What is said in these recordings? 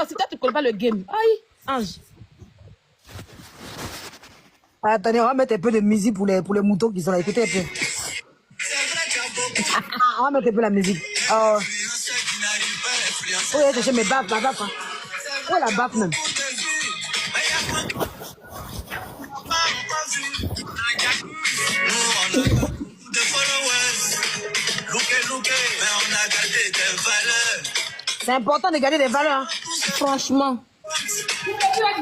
Oh, si toi tu connais pas le game. Aïe, Ange. Attendez, on va mettre un peu de musique pour les moutons qui sont là. Écoutez un peu. On va mettre un peu la musique. Oh, oui, c'est chez mes baffes, la baffe. Hein. Oh, la baffe même. C'est important de garder des valeurs. Hein. Franchement. Il a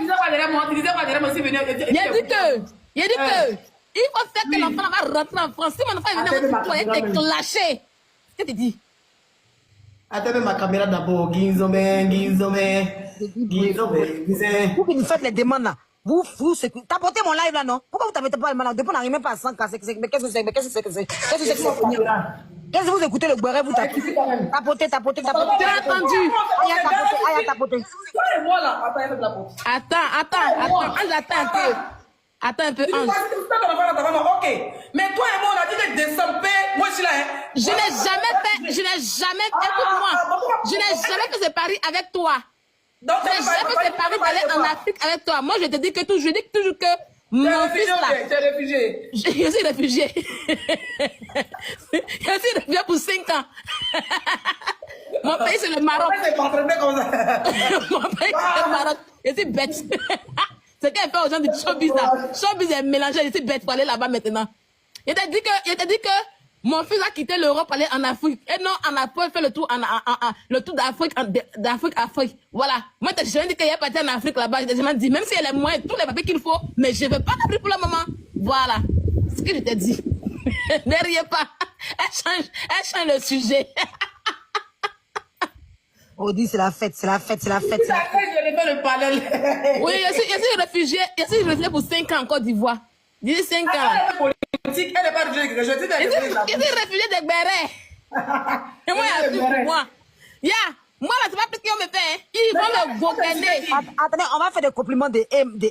dit que, il faut faire que l'enfant va rentrer en France. Si mon enfant est venu pour être clasher. Qu'est-ce que tu dis? Attendez ma caméra d'abord. Guinzomé. Vous qui nous faites les demandes là. Vous, tapotez mon live là, non? Pourquoi vous tapez pas le malade? Depuis on n'arrive même pas à 100 casser. Mais qu'est-ce que c'est? Qu'est-ce que vous écoutez le guerre, vous tapez? Tapotez. Tu as entendu? Tapoter. Attends un peu, Ange. Ok. Mais toi et moi, on a dit que descends, moi je suis là. Je n'ai jamais, écoute-moi, je n'ai jamais fait ce pari avec toi. Donc, je n'ai jamais fait ce pari d'aller en Afrique avec toi. Moi, je te dis que toujours que mon fils là. T'es réfugié. Je suis réfugié. Je suis réfugié pour 5 ans. Mon pays, c'est le Maroc. Mon pays, c'est le Maroc. Je suis bête. C'est qu'elle fait aux gens du showbiz là. Showbiz est mélangé. Je suis bête pour aller là-bas maintenant. Il t'a dit que mon fils a quitté l'Europe pour aller en Afrique. Et non, en Afrique, fait le tour d'Afrique. Voilà. Moi, je me dis qu'il y a parti en Afrique là-bas. Je me dis, même si elle est moins, tous les papiers qu'il faut, mais je ne veux pas en Afrique pour le moment. Voilà. Ce que je t'ai dit. Ne riez pas. Elle change le sujet. On dit c'est la fête. Je n'ai pas le parallèle. Oui, je suis réfugié pour 5 ans en Côte d'Ivoire. Je dis 5 ans. Politique, elle n'est pas réfugiée. Je suis réfugié de Béret. Et moi, il y a tout pour moi. Moi, là, c'est pas plus qu'ils me fait. Ils vont me goguener. Attendez, on va faire des compliments de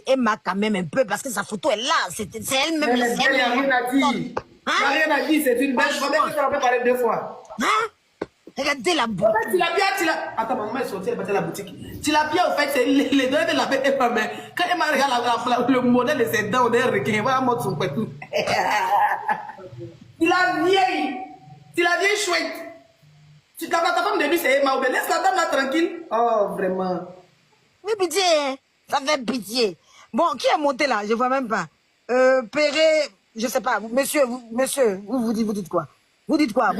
Emma quand même un peu, parce que sa photo est là. C'est elle-même. Il n'y a rien à dire. Il n'y a rien à dire, c'est une belle chose. Même si on peut parler 2 fois. Hein? Regardez la boutique. Attends, maman est sortie, elle est partie à la boutique. Tilapia, au fait, c'est les données de la bête Emma. Mais quand Emma regarde le modèle de ses dents, on est requin, elle va mordre son pétou. Tilapia chouette. Ta femme de lui, c'est Emma. Laisse la dame là tranquille. Oh, vraiment. Mais pitié, ça fait pitié. Bon, qui est monté là? Je vois même pas. Perret, je sais pas. Monsieur, vous dites quoi? Vous dites quoi?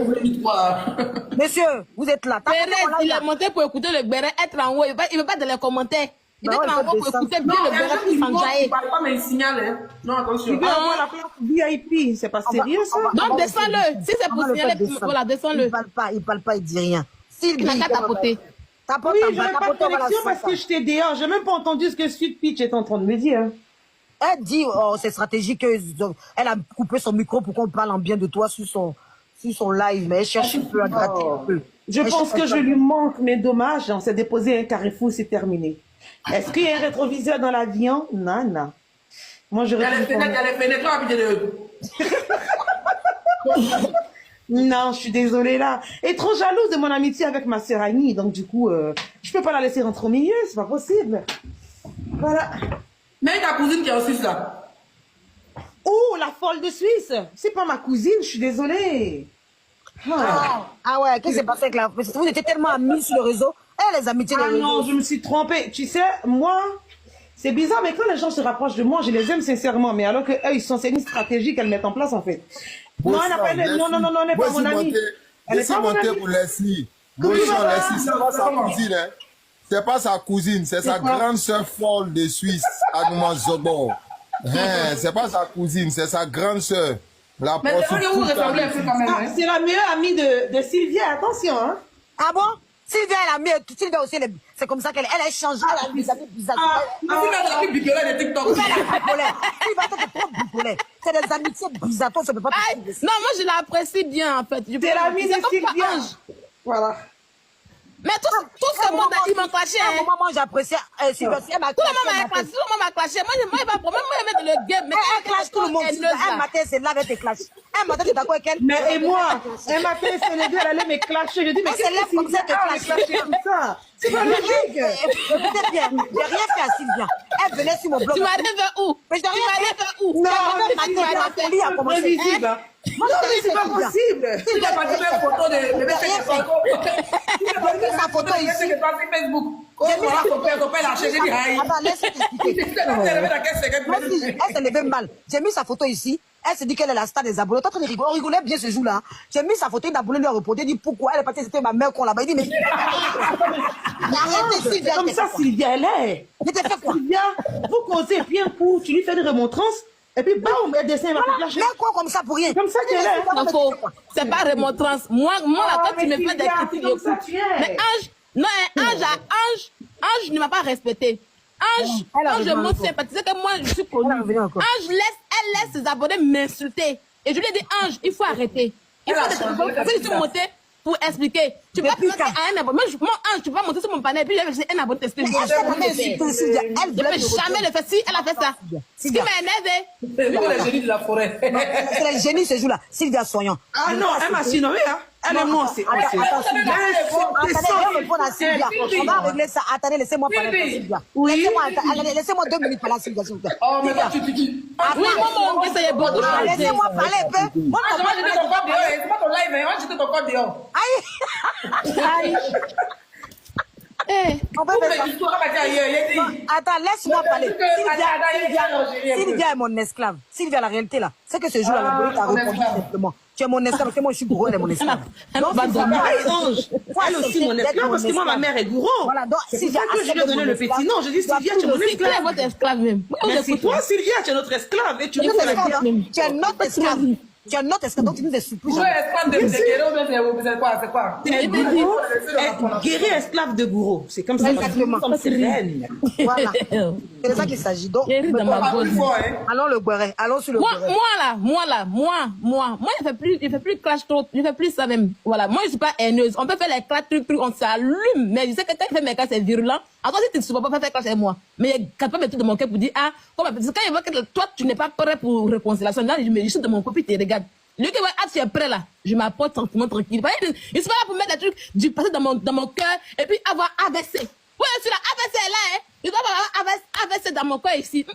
Monsieur, vous êtes là. Perret, il est monté pour écouter le béret, être en haut. Il ne veut pas dans les commentaires. Il veut être en haut pour écouter bien le béret pour s'enjailler. Il ne parle pas, mais il signale. Non, attention. Il veut avoir la place VIP. C'est pas sérieux, ça? Donc, descends-le. Si c'est pour signaler, voilà, descends-le. Il parle pas, il dit rien. Il n'a qu'à tapoter. Oui, je n'ai pas de connexion parce que j'étais dehors. Je n'ai même pas entendu ce que Sweet Peach est en train de me dire. Elle dit, oh, c'est stratégique. Elle a coupé son micro pour qu'on parle en bien de toi sur son live, mais elle cherche un peu à gratter un peu. Je pense que je lui manque, mais dommage, on s'est déposé un carrefour, c'est terminé. Est-ce qu'il y a un rétroviseur dans l'avion? Non. Moi, je Non, je suis désolée là. Elle est trop jalouse de mon amitié avec ma sœur Annie, donc du coup, je peux pas la laisser rentrer au milieu, c'est pas possible. Voilà. Mais ta cousine qui est en Suisse là. Oh, la folle de Suisse. C'est pas ma cousine, je suis désolée. Ah ouais, qu'est-ce qui s'est passé avec la... Vous étiez tellement amis sur le réseau. Les amitiés Ah non, je me suis trompée. Tu sais, moi, c'est bizarre, mais quand les gens se rapprochent de moi, je les aime sincèrement. Mais alors qu'eux, ils sont, c'est une stratégie qu'elles mettent en place, en fait. Non, elle n'a pas... Non, elle n'est pas mon amie. Elle est pas mon amie. Pour Leslie. Leslie, c'est pas sa cousine, hein. C'est pas sa cousine, c'est sa grande sœur folle de Suisse, Agma Zobo. C'est pas sa cousine, c'est sa grande sœur. La mais c'est la meilleure amie de Sylvia, attention, hein. Ah bon? Sylvia, elle a mis... Sylvia aussi, c'est comme ça qu'elle a changé. Elle a mis des amis bizarres. Sylvia, elle a mis bipolaire de TikTok. Sylvia, elle a bipolaire. Sylvia, t'es trop bipolaire. C'est des amitiés bizarres, toi, ça peut pas... Non, moi, je l'apprécie bien, en fait. C'est l'amie de Sylvia. Voilà. Mais tout ce monde, ils m'ont clashé. À un moment, moi, j'appréciais Sylvia. Elle m'a Tout le monde m'a clashé. Tout le monde m'a clashé. Moi, je n'ai pas de problème. Moi, je vais mettre le game. Mais elle clash tout le monde. Un matin, c'est là avec tes clashs. Un matin, tu es d'accord avec elle. Mais et moi, un matin, c'est les deux, elle allait me clasher. Je dis, mais Elle s'élève comme ça, te clasher comme ça? C'est pas logique. Peut-être bien. J'ai rien fait à Sylvia. Elle venait sur mon blog. Tu m'as arrivé où? Mais je t'ai rien fait. où? Non, Tu m'as la fait folie a commencé. Prévisible. Hein. Moi, Non, mais je c'est pas Sylvia. possible. Tu n'as pas dit une photo de bébé Rien fait. J'ai mis sa photo ici. sur Facebook. J'ai mis la photo, elle a cherché du haï. Attends, laisse-moi t'expliquer. Elle s'est levée mal. J'ai mis sa photo ici. Elle se dit qu'elle est la star des abonnés. Toi, on rigolait bien ce jour-là. J'ai mis sa photo, une abonnée lui a répondu. Il dit pourquoi? Elle est partie, c'était ma mère qu'on là-bas. Il dit, mais. Arrêtez, Sylvia. Comme ça, Sylvia, elle est. Je t'ai fait quoi? Sylvia, vous causez bien coup, tu lui fais des remontrances, et puis bam, elle descend, elle va te clasher. Mais quoi comme ça pour rien? Comme ça qu'elle est. Non, faux. C'est pas remontrance. Moi, là, quand tu me fais des critiques, comme ça, tu es. mais Ange, non, Ange ne m'a pas respecté. Ange, quand je montre sympathiser que moi, je suis connue. Ange elle laisse ses abonnés m'insulter. Et je lui ai dit, Ange, il faut arrêter. Il faut arrêter. Je suis montée pour expliquer. Tu peux pas monter à un abonné. Moi, Ange, tu peux pas monter sur mon panel et puis j'ai un abonné t'explique. Elle s'est jamais insultée, Sylvia. Elle Je peux jamais le faire. Si elle a fait ça. Ce qui m'a énervé. C'est lui le génie de la forêt. C'est le génie ce jour-là. Sylvia Soignon. Ah non, elle m'a surnommé, hein. Elle est moi, c'est. Attendez, je vais répondre à Sylvia. On va régler ça. Attendez, laissez-moi parler à Sylvia. Laissez-moi 2 minutes parler à Sylvia, s'il vous plaît. Oh, mais toi, tu dis. Oui, moi, essayé beaucoup de choses. Laissez-moi parler un peu. Moi, Moi, je jeté ton corps dehors. C'est pas ton live, hein. Moi, je jeté ton corps dehors. Aïe. On peut faire ça. L'histoire va dire ailleurs. Il a dit. Attends, laisse-moi parler. Sylvia est mon esclave. Sylvia, la réalité là, c'est que ce jour-là, la police a répondu simplement. Tu es mon esclave, parce que moi je suis gourou, elle est mon esclave. Donc, Elle aussi mon esclave, parce que moi, ma mère est gourou. Voilà, donc C'est pour ça que je lui ai donné le petit nom. Je dis, Sylvia, tu es mon Qui est esclave. votre esclave même? Mais c'est toi, Sylvia, tu es notre esclave. Et tu nous Tu fais la dire. es notre esclave. Tu es notre esclave, donc tu nous insultes plus Vous jamais. êtes fan de Zekero, c'est quoi? C'est quoi? Guéri esclave de gourou. C'est comme ça. Exactement. Comme c'est reine. Voilà. C'est de ça qu'il s'agit. Donc, Guéri dans ma Pas bouche. plus fort, hein. allons le guéret. Allons sur le Moi, guéret. moi, je fais plus clash trop, je fais plus ça même. Voilà, moi, je suis pas haineuse. On peut faire les clash, trucs, on s'allume. Mais je sais que quand il fait mes clash, c'est virulent. Alors, si tu ne supportes pas faire clash avec moi, mais il y a capable de tout de mon cœur pour dire, ah, comment, parce que quand il voit que toi, tu n'es pas prêt pour réconciliation, là, je suis de mon copie, tu regardes. Lui qui voit, ah, tu es prêt là, je m'apporte tranquillement, tranquille. Il ne suis pas là pour mettre des trucs du passé dans mon cœur et puis avoir AVC. Ouais, je suis là, AVC est là, hein. Je dois avoir AVC dans mon cœur ici.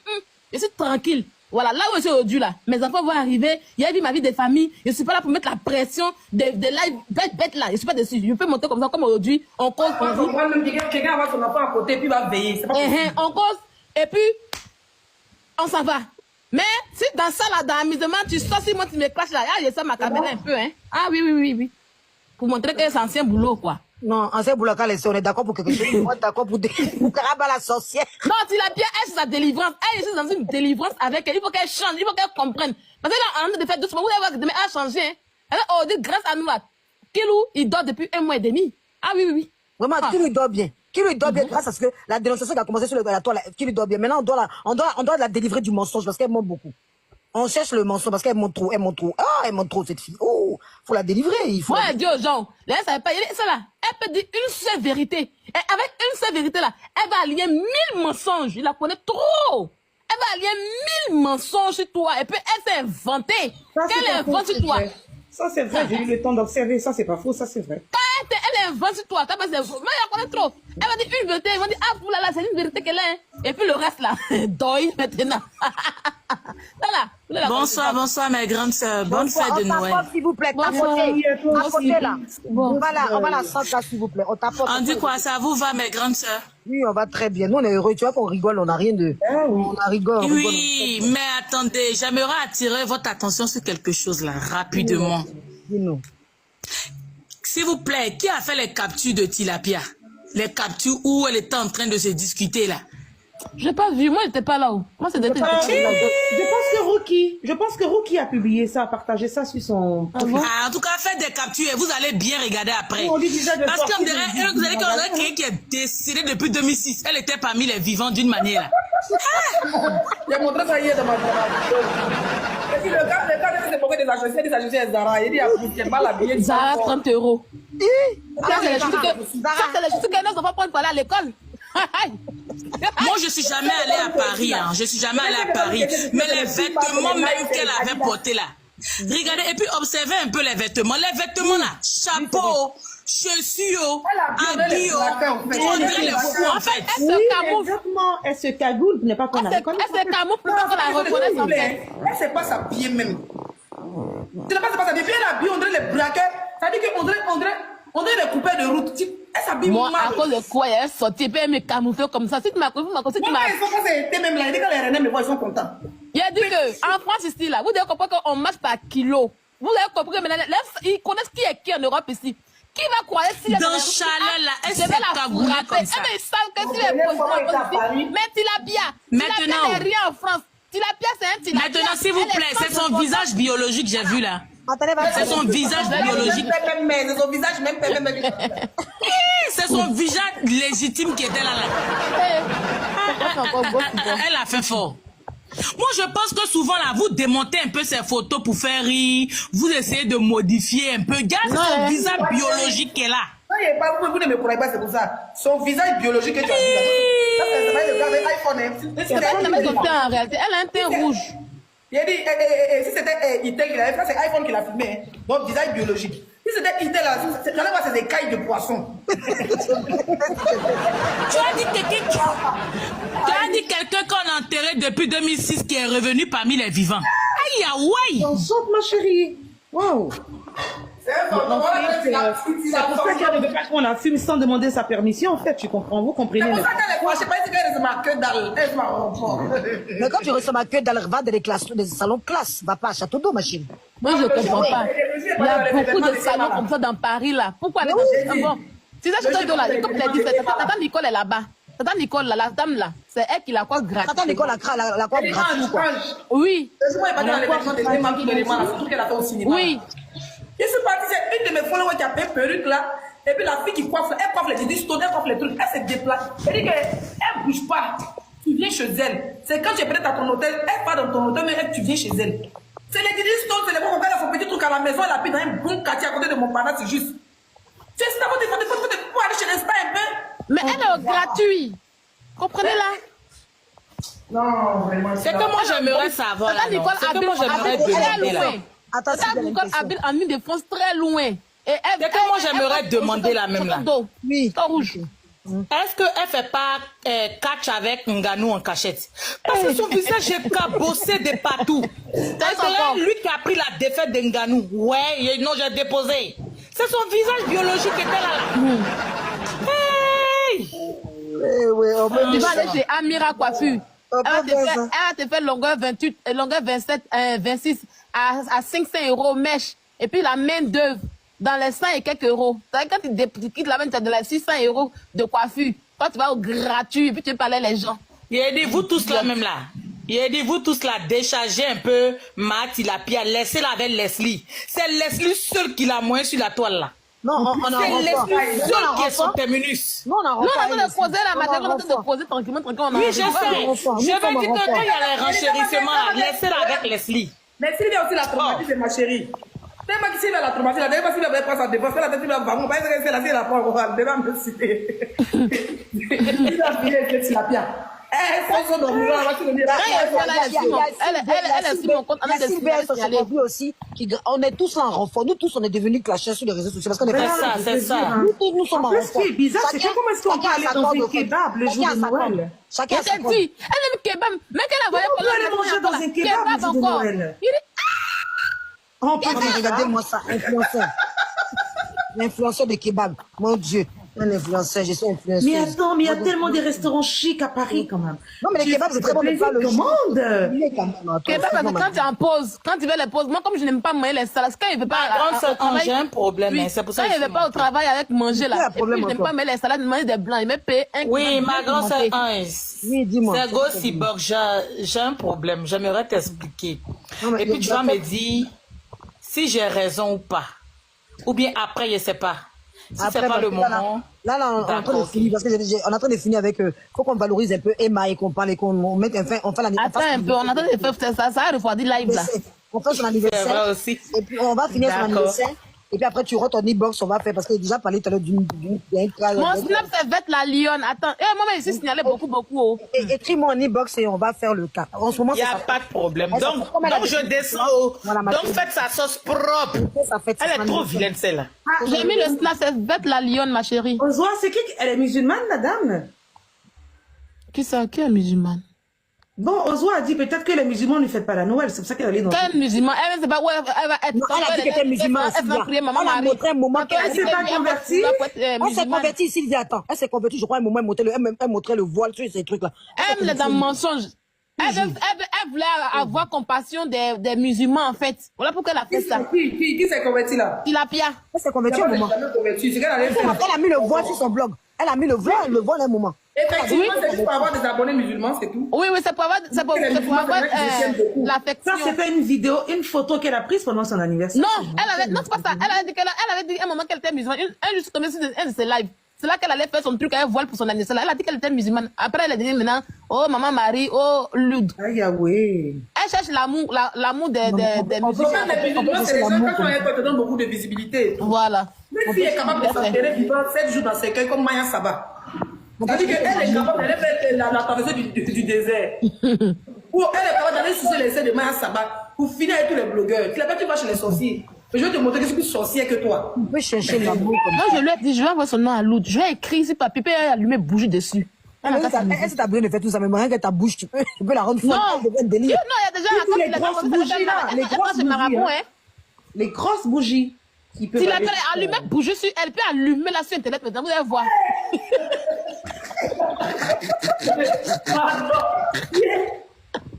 Je suis tranquille. Voilà, là où je suis aujourd'hui, là, mes enfants vont arriver, il y a ma vie de famille, je ne suis pas là pour mettre la pression des lives bêtes là, je ne suis pas dessus. Je peux monter comme ça, comme aujourd'hui, on cause, on dit. Quelqu'un va son enfant à côté, puis il va veiller. C'est pas On cause, et puis, on s'en va. Mais si dans ça, là, dans l'amusement, tu sors, si moi tu me clashes là, je sors ma caméra un peu, hein. Ah oui. Pour montrer que c'est ancien boulot, quoi. Non, ancien boulot, on est d'accord pour quelque chose. On est d'accord pour Karaba la sorcière. Non, tu l'as bien, elle, c'est sa délivrance. Elle, je suis dans une délivrance avec elle. Il faut qu'elle change, il faut qu'elle comprenne. Parce que là, on est en train de faire doucement. Vous allez voir que demain, elle a changé, hein. Elle a dit, grâce à nous, là, Kilou, il dort depuis 1 mois et demi. Ah oui. Vraiment, qui lui dort bien. Qui lui dort bien grâce à ce que la dénonciation qui a commencé sur la toile, qui lui dort bien. Maintenant, on doit la délivrer du mensonge parce qu'elle monte beaucoup. On cherche le mensonge parce qu'elle monte trop. Ah, elle monte trop, cette fille. Oh, faut la délivrer. Moi, elle dit aux gens, là, ça va pas, ça là, elle peut dire une seule vérité. Et avec une seule vérité là, elle va allier 1000 mensonges. Il la connaît trop. Elle va allier 1000 mensonges sur toi. Et puis, elle s'est inventée. Qu'elle invente sur toi. Ça, c'est vrai. J'ai eu le temps d'observer. Ça, c'est pas faux. Ça, c'est vrai. Elle invente sur toi. Mais elle connaît trop. Elle va dire une vérité. Elle va dire, ah, là, c'est une vérité qu'elle a. Et puis le reste là, deuil maintenant. Bonsoir mes grandes sœurs. Bonne fête de Noël. S'il vous plaît, tapotez là. On va la sortir, s'il vous plaît. On dit quoi, ça vous va mes grandes sœurs? Oui, on va très bien. Nous, on est heureux. Tu vois qu'on rigole, on n'a rien de... On rigole. Oui, mais attendez, j'aimerais attirer votre attention sur quelque chose là, rapidement. Dis-nous. S'il vous plaît, qui a fait les captures de Tilapia? Les captures où elle était en train de se discuter là. Je n'ai pas vu, moi, je n'étais pas là-haut. Moi, c'était Je pense que Rookie a publié ça, a partagé ça sur son... En tout cas, faites des captures et vous allez bien regarder après. Parce qu'on dirait, vous allez quelqu'un qui est décédé depuis 2006. Elle était parmi les vivants d'une manière. J'ai montré ça hier dans ma puis le gars, c'est pour des associés Zara. Il dit, il est mal habillé. Zara, 30 euros. Ça, c'est les choses Zara. que nos enfants prennent pour aller à l'école. Moi, je suis jamais allée à Paris. Hein. Je suis jamais allée à Paris. Mais les vêtements même qu'elle avait portés là. Regardez, et puis observez un peu les vêtements. Les vêtements là, chapeau, chaussures, habits, on dirait les fous en fait. Elle se camoufle. Exactement. Elle se cagoule pour ne pas qu'on la reconnaisse. Elle se camoufle pour qu'on la reconnaisse en fait. Elle sait pas s'habiller même. Tu ne sais pas s'habiller. Puis elle habille, on dirait les braquets. Ça dit qu'on dirait les coupeurs de route. Elle s'habille Moi, mal. à cause de quoi elle est sortie, puis elle me camoufle comme ça. Si tu m'as Moi, ils sont pas été même là. Il dit que les Rennes me voient, ils sont contents. Il a dit qu'en France ici, là, vous devez comprendre qu'on marche par kilo. Vous avez compris que maintenant, ils connaissent qui est qui en Europe ici. Qui va croire si Dans Chalet là, elle je s'est vais la cagoulée frapper. comme ça. Mais ils savent que si les positions mais Tilapia. Maintenant. Tilapia n'est rien en France. Tilapia, c'est un tilapia. Maintenant, s'il vous plaît, c'est son visage biologique, j'ai vu là. Attendez, C'est son visage biologique. C'est son visage, même. C'est son visage légitime qui était là. Elle a fait fort. Moi, je pense que souvent, là, vous démontez un peu ses photos pour faire rire. Vous essayez de modifier un peu. Regarde son visage biologique qui est là. Vous ne me croyez pas, c'est pour ça. Son visage biologique que tu as vu là. Ça, c'est pas le gars avec iPhone. C'est pas une mettre son teint en réalité. Elle a un teint rouge. Il a dit, si c'était Itel qu'il avait fait, c'est iPhone qu'il a filmé. Donc, visage biologique. Si c'était Itel, là, j'allais voir, c'est des cailles de poisson. Tu as dit quelqu'un qu'on a enterré depuis 2006 qui est revenu parmi les vivants. Aïe, aïe. Enchante, ma chérie. Waouh. C'est pour ça qu'elle ne veut pas qu'on la fume sans demander sa permission, en fait. Tu comprends, vous comprenez. C'est pour ça qu'elle est fâchée, parce qu'elle est ma queue dalle. Elle se m'a Mais quand tu reçois ma queue dans le va dans des salons de classe, va pas à Château d'eau, ma chérie. Moi, je ne comprends pas. Il y a beaucoup de salons comme ça dans Paris, là. Pourquoi aller dans bon, si ça, Château d'eau, là, comme tu l'as dit, tata Nicole est là-bas. Tata Nicole, là, la dame, là, c'est elle qui la croit gratuit. Tata Nicole la croix gratuite, quoi. Oui. Oui. Je suis partie, c'est une de mes followers qui a fait perruque là. Et puis la fille qui coiffe, elle coiffe les disques, elle coiffe les trucs, elle se déplace. Elle dit qu'elle ne bouge pas. Tu viens chez elle. C'est quand tu es peut-être à ton hôtel, elle part dans ton hôtel, mais tu viens chez elle. C'est les disques, c'est les bons, elle a son petit truc à la maison, elle habite dans un bon quartier à côté de mon parent, c'est juste. C'est ça, vous aller chez les spas un peu. Mais elle est gratuite. Comprenez-là? Non, vraiment. C'est que moi, j'aimerais savoir. Tata Nicole C'est que moi, j'aimerais demander là. Tata Nicole habite en une défense très loin. C'est que moi, j'aimerais demander la même là. Oui. Rouge. Est-ce qu'elle fait pas catch avec Nganou en cachette? Parce que son visage est cabossé de partout. C'est lui qui a pris la défaite de Nganou. Ouais, non, j'ai déposé. C'est son visage biologique qui était là. Hey! Tu vas aller chez Amira Coiffure. Elle va te faire longueur 28, longueur 27, 26 à 500 € mèche. Et puis la main d'œuvre dans les 100 et quelques euros. Quand tu quittes la main, tu as de la 600 € de coiffure. Quand tu vas au gratuit, et puis tu parlais les gens. Il a dit, vous tous là même là. Il a dit, vous tous là, déchargez un peu Tilapia, laissez-la avec Leslie. C'est Leslie seul qui l'a moins sur la toile là. Non, on a c'est Leslie seul qui est son terminus. Non, on a on est en train de poser la matière, on est en train de poser tranquillement. Oui, je sais. Je vais dire que quand il y a les renchérissements, laissez-la avec Leslie. Mais s'il y a aussi la traumatisme, ma chérie. C'est moi qui suis la traumatisme. La dernière fois, s'il avait pas sa défense, la tête, il va vraiment pas être la la fois, on va me citer. Il a filé la pierre. Elle est sur mon compte. Aussi, on est tous là en renfort. Nous tous, on est devenus clashés sur les réseaux sociaux. Parce qu'on est c'est ça. Nous sommes en renfort. Ce qui est bizarre, c'est comment est-ce qu'on peut aller dans un kebab le jour de Noël? Chacun sa Elle aime kebab. Mais qu'elle a voyé on peut aller manger dans un kebab le jour de Noël. Regardez-moi ça, influenceur. L'influenceur de kebab. Mon Dieu. Un influenceur, je suis influenceur. Mais attends, mais il y a tellement des restaurants chics à Paris quand même. Non, mais les kebabs, c'est très bon de faire le kebab, parce que quand tu en poses, quand tu veux les poses, moi, comme je n'aime pas manger les salades, quand il ne veut pas. J'ai un problème, c'est pour ça que il ne veut pas au travail avec manger là. Et puis, je n'aime pas manger les salades, manger des blancs. Il me paye un. Oui, ma grande sœur, oui, dis-moi. C'est Go Cyborg, j'ai un problème. J'aimerais t'expliquer. Et puis, tu vas me dire si j'ai raison ou pas. Ou bien après, je ne sais pas. Si c'est pas le moment. Là, on est en train de finir, parce que on est en train de finir avec, faut qu'on valorise un peu Emma et qu'on parle et qu'on mette enfin, on fait la. Attends un peu, on est en train de faire ça, ça a refroidi live là. On fait son C'est anniversaire. vrai aussi. Et puis, on va finir son D'accord. anniversaire. Et puis après, tu rentres en e-box, on va faire, parce que j'ai déjà parlé tout à l'heure d'une phrase. Mon snap, c'est Vette la lionne. Attends, moi, ici, signalé beaucoup. Oh. Écris-moi en e-box et on va faire le cas. En ce moment, Il n'y c'est a ça. pas de problème. Elle, ça Donc, fait comme elle a je dit. descends. Voilà, ma Donc, chérie. faites sa sauce propre. Ça fait Elle est ça. trop vilaine, celle-là. J'ai mis le snap, c'est Vette la lionne, ma chérie. Ozoa, c'est qui? Elle est musulmane, la dame? Qui ça? Qui est musulmane? Bon, Ozoa a dit peut-être que les musulmans ne fêtent pas la Noël. C'est pour ça qu'elle est dans... Quel musulman? Elle ne sait pas où elle va être. Non, elle a dit qu'elle était musulmane. Elle va prier Maman Elle a Marie. montré un moment qu'elle Elle s'est pas convertie. Elle s'est convertie ici, il dit attends. Elle s'est convertie, je crois, un moment, elle montrait le voile sur ces trucs-là. Elle est dans le mensonge. Elle voulait avoir compassion des musulmans, en fait. Voilà pourquoi elle a fait ça. Qui s'est converti là? Il a pire. Elle s'est convertie un moment. jamais converti. C'est qu'elle allait faire. Elle a mis le voile sur son blog. Elle a mis le voile un moment. Effectivement, c'est juste pour avoir des abonnés musulmans, c'est tout. Oui, c'est pour avoir, l'affection. Ça, c'était une vidéo, une photo qu'elle a prise pendant son anniversaire. Non, c'est pas ça. Elle avait dit à un moment qu'elle était musulmane. Elle juste tombée sur un de ses lives. C'est là qu'elle allait faire son truc, elle voile pour son anniversaire. Elle a dit qu'elle était musulmane. Après, elle a dit maintenant, oh, Maman Marie, oh, Lud. Aïe, Yahweh. Elle cherche l'amour des musulmans. Les musulmans, c'est les gens quand tu donnes beaucoup de visibilité. Voilà. Une fille est capable de s'enterrer vivant 7 jours dans ses cueils comme Maya Saba. C'est-à-dire qu'elle est capable d'aller faire la traversée du désert. Ou elle est capable d'aller sucer les seins de Maya Saba pour finir avec tous les blogueurs. Tu vas chez les sorciers. Je vais te montrer que je suis plus sorcière que toi. On peut chercher l'amour comme ça. Non, je lui ai dit, je vais envoyer son nom à Loud. Je vais écrire sur papier, puis elle a allumé bougie dessus. Elle s'est besoin de faire tout ça, mais rien que ta bouche, tu peux la rendre folle. Non, Elle devient un délire. non, il y a déjà la Les grosses bougies, là. Les grosses bougies, marabout, hein. hein. Les grosses bougies. Qui peuvent Si la aller- télé allumée bougie sur, elle peut allumer là sur Internet, maintenant, vous allez voir.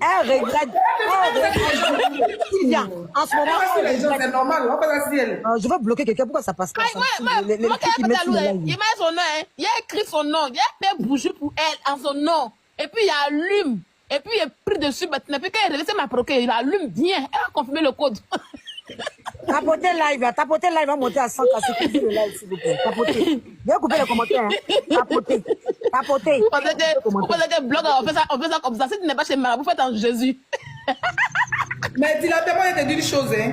Elle regrette. Sylvia, en ce moment, elle Les gens, regrette. c'est normal. On va pas si elle. Je veux bloquer quelqu'un. Pourquoi ça passe pas? ça? Les Moi, trucs qu'ils mettent sur la il ligne. met son nom, hein. Il a écrit son nom, il a fait bouger pour elle en son nom. Et puis il allume. Et puis il est pris dessus maintenant. Puis quand il réveille, c'est ma proquée, il allume bien. Elle a confirmé le code. Tapotez live, va monter à 100 cas. Coupez le live, s'il vous plaît. Tapotez. Viens couper les commentaires. Hein. Tapotez. Vous pensez que blog, on fait ça comme ça. Si tu n'es pas chez Marabout, faites en Jésus. Mais dis-la, il te dit une chose, hein.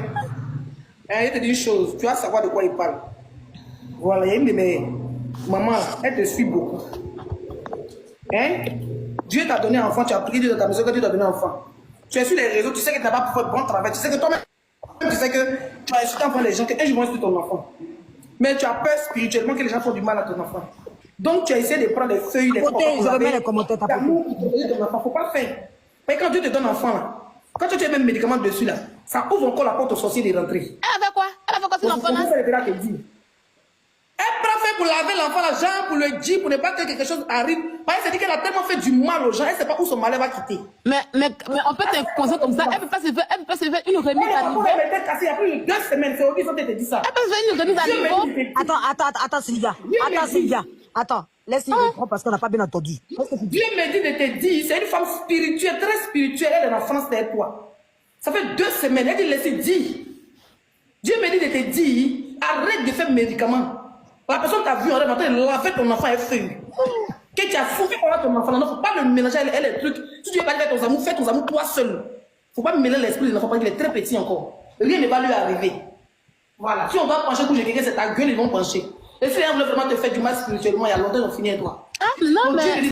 Il te dit une chose. Tu vas savoir de quoi il parle. Voilà, il y a une de mes mamans, elle te suit beaucoup. Hein? Dieu t'a donné un enfant, tu as prié Dieu dans ta maison que Dieu t'a donné un enfant. Tu es sur les réseaux, tu sais que tu n'as pas fait bon travail. Tu sais que toi-même, tu sais que tu as insulté enfant les gens, qu'un jour vont insulter ton enfant. Mais tu as peur spirituellement que les gens font du mal à ton enfant. Donc tu as essayé de prendre les feuilles, les Tapotez, je remets les commentaires, tapotez. L'amour qui te donne ton enfant, faut pas faire. Mais quand Dieu te donne un enfant là, quand tu as même médicament dessus là, ça ouvre encore la porte aux sorciers de rentrer. Elle a fait quoi? Si l'enfant là? Elle prend fait pour laver l'enfant, la genre pour le dire, pour ne pas que quelque chose arrive. Parce qu'elle s'est dit qu'elle a tellement fait du mal aux gens, elle ne sait pas où son malheur va quitter. Mais on peut t'imposer comme ça. Elle peut pas se faire une remise à niveau. Elle était cassée, il y a plus de 2 semaines, c'est Auguste qui te dit ça. Elle peut se faire une remise à niveau. Attends, Sylvia. Attends, laisse-le reprendre parce qu'on n'a pas bien entendu. Dieu me dit de te dire, c'est une femme spirituelle, très spirituelle, elle est en France derrière toi. Ça fait 2 semaines, elle dit laissez dire. Dieu me dit de te dire, arrête de faire médicaments. La personne t'a vu en rêve, elle a fait ton enfant est feuille. Que tu as foutu pour ton enfant, il ne faut pas le mélanger, elle est truc. Si tu veux pas faire ton amour, fais ton amour toi seul. Il ne faut pas mélanger l'esprit de l'enfant parce qu'il est très petit encore. Rien ne va lui arriver. Voilà. Si on va pencher pour quelqu'un, c'est ta gueule, ils vont pencher. Et si elle veut vraiment te faire du mal spirituellement, il y a longtemps, ils vont finir toi. Ah, non, Donc, mais. Dieu dit